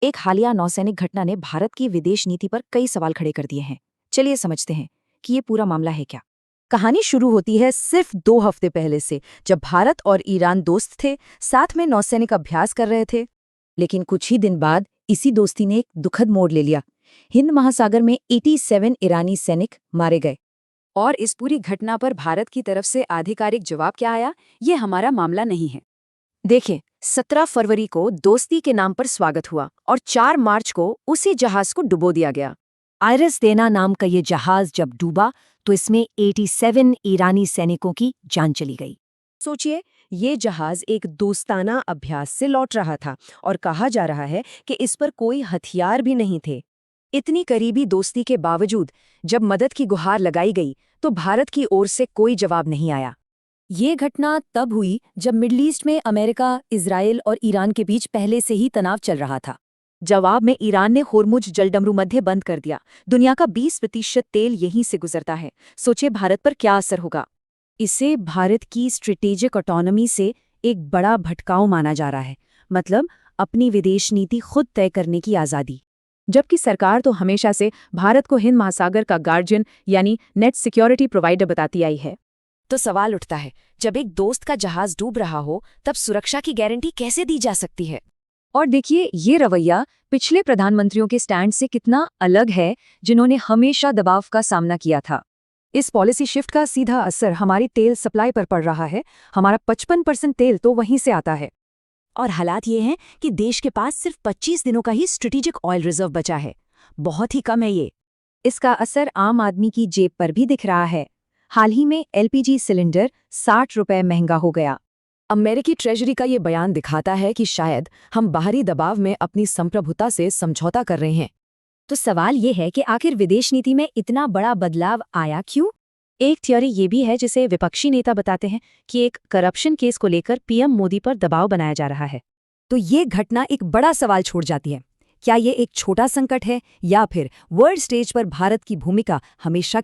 एक हालिया नौसैनिक घटना ने भारत की विदेश नीति पर कई सवाल खड़े कर दिए हैं। चलिए समझते हैं कि ये पूरा मामला है क्या। कहानी शुरू होती है सिर्फ 2 हफ्ते पहले से, जब भारत और ईरान दोस्त थे, साथ में नौसैनिक अभ्यास कर रहे थे। लेकिन कुछ ही दिन बाद इसी दोस्ती ने एक दुखद मोड़ ले लिया। हिंद महासागर में 87 ईरानी सैनिक मारे गए। और इस पूरी घटना पर भारत की तरफ से आधिकारिक जवाब क्या आया, ये हमारा मामला नहीं है। देखिए, 17 फरवरी को दोस्ती के नाम पर स्वागत हुआ और 4 मार्च को उसी जहाज को डुबो दिया गया। आयरस देना नाम का ये जहाज जब डूबा तो इसमें 87 ईरानी सैनिकों की जान चली गई। सोचिए, ये जहाज एक दोस्ताना अभ्यास से लौट रहा था और कहा जा रहा है कि इस पर कोई हथियार भी नहीं थे। इतनी करीबी दोस्ती के बावजूद जब मदद की गुहार लगाई गई तो भारत की ओर से कोई जवाब नहीं आया। ये घटना तब हुई जब मिडल ईस्ट में अमेरिका, इजराइल और ईरान के बीच पहले से ही तनाव चल रहा था। जवाब में ईरान ने होर्मुज जलडमरू मध्य बंद कर दिया। दुनिया का 20% तेल यहीं से गुजरता है। सोचिए भारत पर क्या असर होगा। इसे भारत की स्ट्रेटेजिक ऑटोनॉमी से एक बड़ा भटकाव माना जा रहा है, मतलब अपनी विदेश नीति खुद तय करने की आज़ादी। जबकि सरकार तो हमेशा से भारत को हिंद महासागर का गार्जियन यानी नेट सिक्योरिटी प्रोवाइडर बताती आई है। तो सवाल उठता है, जब एक दोस्त का जहाज डूब रहा हो तब सुरक्षा की गारंटी कैसे दी जा सकती है? और देखिए, ये रवैया पिछले प्रधानमंत्रियों के स्टैंड से कितना अलग है, जिन्होंने हमेशा दबाव का सामना किया था। इस पॉलिसी शिफ्ट का सीधा असर हमारी तेल सप्लाई पर पड़ रहा है। हमारा 55% तेल तो वहीं से आता है। और हालात ये हैं कि देश के पास सिर्फ 25 दिनों का ही स्ट्रेटेजिक ऑयल रिजर्व बचा है। बहुत ही कम है ये। इसका असर आम आदमी की जेब पर भी दिख रहा है। हाल ही में एलपीजी सिलेंडर 60 रुपए महंगा हो गया। अमेरिकी ट्रेजरी का ये बयान दिखाता है कि शायद हम बाहरी दबाव में अपनी संप्रभुता से समझौता कर रहे हैं। तो सवाल ये है कि आखिर विदेश नीति में इतना बड़ा बदलाव आया क्यों? एक थ्योरी ये भी है, जिसे विपक्षी नेता बताते हैं, कि एक करप्शन केस को लेकर पीएम मोदी पर दबाव बनाया जा रहा है। तो ये घटना एक बड़ा सवाल छोड़ जाती है। क्या ये एक छोटा संकट है या फिर वर्ल्ड स्टेज पर भारत की भूमिका हमेशा